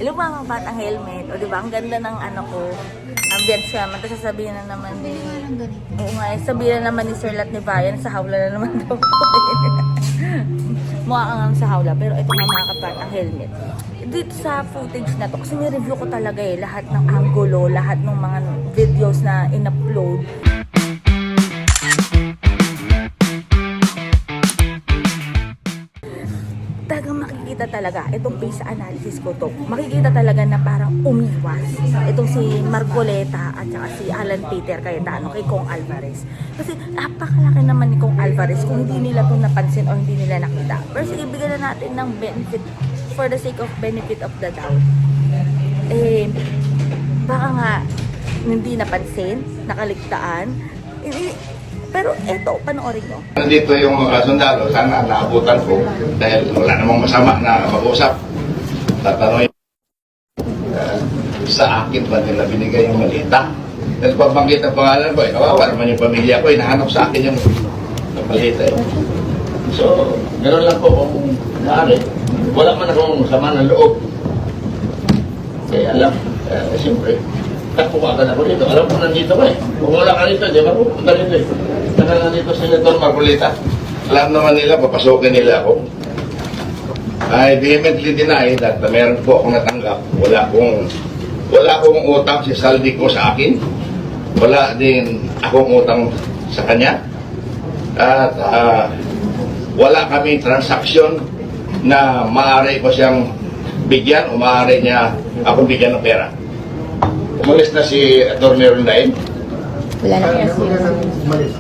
Hello mga batang helmet. O diba, ang ganda ng ano ko. Ambience naman. Tapos sasabihin na naman ni... Oo nga, sabihin na naman ni Sir Lat ni Bayan, sa hawla na naman daw. Mukha kang sa hawla. Pero ito nga mga kabatang helmet. Dito sa footage na to, kasi ni-review ko talaga lahat ng angulo, lahat ng mga videos na in-upload. Talagang makikita talaga, itong base analysis ko to, makikita talaga na parang umiwas itong si Marcoleta at saka si Alan Peter Cayetano kay Kong Alvarez. Kasi napakalaki naman ni Kong Alvarez kung hindi nila ito napansin o hindi nila nakita. Pero sige, bigyan na natin ng benefit, for the sake of benefit of the doubt. Baka nga hindi napansin, nakaligtaan. Pero eto, panoorin nyo. Nandito yung mga sundalo, sana naabutan ko dahil wala namang masama na mag-usap. Tatanungin sa akin ba nila binigay yung malita? Dahil pabanggit ang pangalan ko, kawawa naman yung pamilya ko, hinahanap sa akin yung malita. So, gano'n lang po kung maaari. Wala man akong sama ng loob. Kaya alam, siyempre, takuwagan ako dito. Alam ko nandito ko eh. Kung wala ka rito, di ba pupunta rito eh. Saka nandito si Senator Marcoleta. Alam naman nila, papasukin nila ako. I vehemently deny that meron po akong natanggap. Wala akong utang si Saldi ko sa akin. Wala din akong utang sa kanya. At wala kaming transaksyon na maaari ko siyang bigyan o maaari niya akong bigyan ng pera. Umalis na si Atty. Rondain. Wala na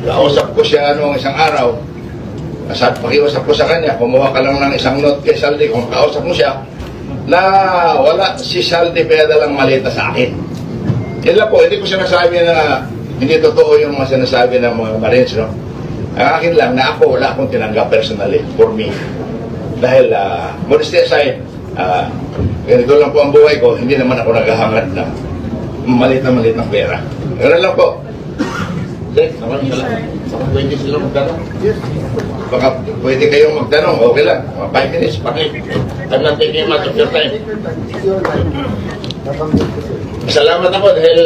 Kausap ko siya noong isang araw. Pakiusap ko sa kanya, kumuha ka lang ng isang note kay Saldi. Kung kausap mo siya, na wala si Saldi dalang malita sa akin. Yan lang po, hindi ko sinasabi na hindi totoo yung mga sinasabi ng mga Marines. No? Ang akin lang na ako, wala akong tinanggap personally for me. Dahil, modesty aside, ganito lang po ang buhay ko, hindi naman ako naghahangad na malit na pera. Ganun lang po. Okay, maraming salamat. Baka pwede silang magtanong. Baka pwede kayong magtanong, okay lang. 5 minutes, pakit. I'm not taking much of your time. Salamat ako dahil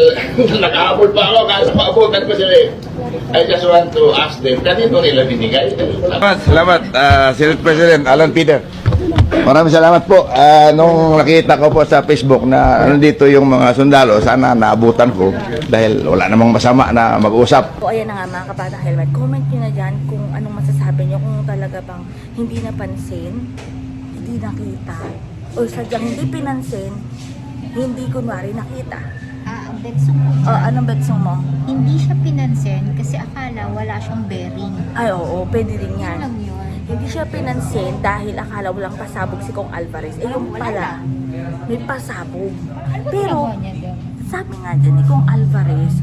nakahabol pa ako. Kaya paabutan ko sila eh. I just want to ask them, kanino nila binigay? Salamat, Senate President Alan Peter. Maraming salamat po. Nung nakita ko po sa Facebook na nandito yung mga sundalo, sana naabutan ko dahil wala namang masama na mag-usap. So ayan na nga mga kabatang helmet, comment nyo na dyan kung anong masasabi nyo, kung talaga bang hindi napansin, hindi nakita, o sadyang hindi pinansin, hindi kunwari nakita. Ang betsong mo. Anong betsong mo? Hindi siya pinansin kasi akala wala siyang bearing. Ay oo, pwede rin yan. Yun lang yun. Hindi siya pinansin dahil akala walang pasabog si Kong Alvarez. Yung pala, may pasabog. Pero, sabi nga dyan ni Kong Alvarez,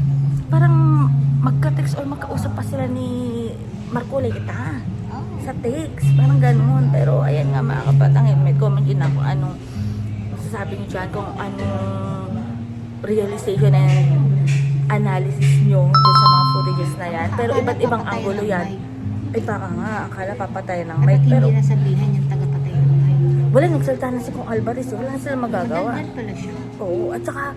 parang magka-text or magkausap pa sila ni Marcoleta sa text. Parang ganun. Pero, ayan nga mga kapatang, may comment yun ako anong masasabi niyo dyan kung anong realization and analysis nyo dun sa mga footages na yan. Pero iba't ibang angulo yan. Ay baka nga, akala papatay ng mic. Pero hindi nasabihan yung tagapatay ng mic. wala, nagsalta na si Kong Alvarez. Wala na sila magagawa. Nandyan pala siya. Oo, at saka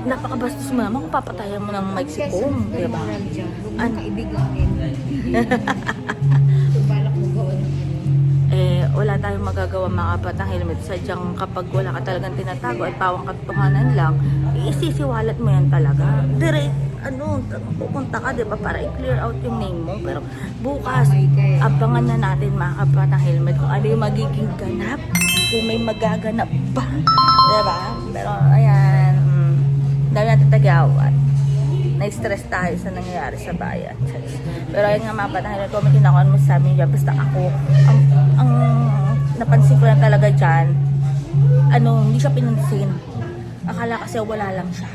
napakabastos mo naman kung papatayan mo ng mic si Kong. Diba? Ano? Kaibigan din. Balak mo gawin. Wala tayong magagawa mga kapatang helmet. Sadyang kapag wala ka talagang tinatago at pawang katotohanan lang, isisiwalat mo yan talaga. Direct, pupunta ka, diba, para i-clear out yung name mo. Pero bukas, abangan na natin mga kapatang helmet kung ano yung magiging ganap, kung may magaganap pa. Diba? Pero ayan, dahil natin tagawat. Na-stress tayo sa nangyayari sa bayan. Pero ayun nga mga kapatang helmet, comment din ako ano masasabi niyo dyan. Basta ako, ang napansin ko na talaga dyan, hindi siya pinansin. Akala kasi wala lang siya.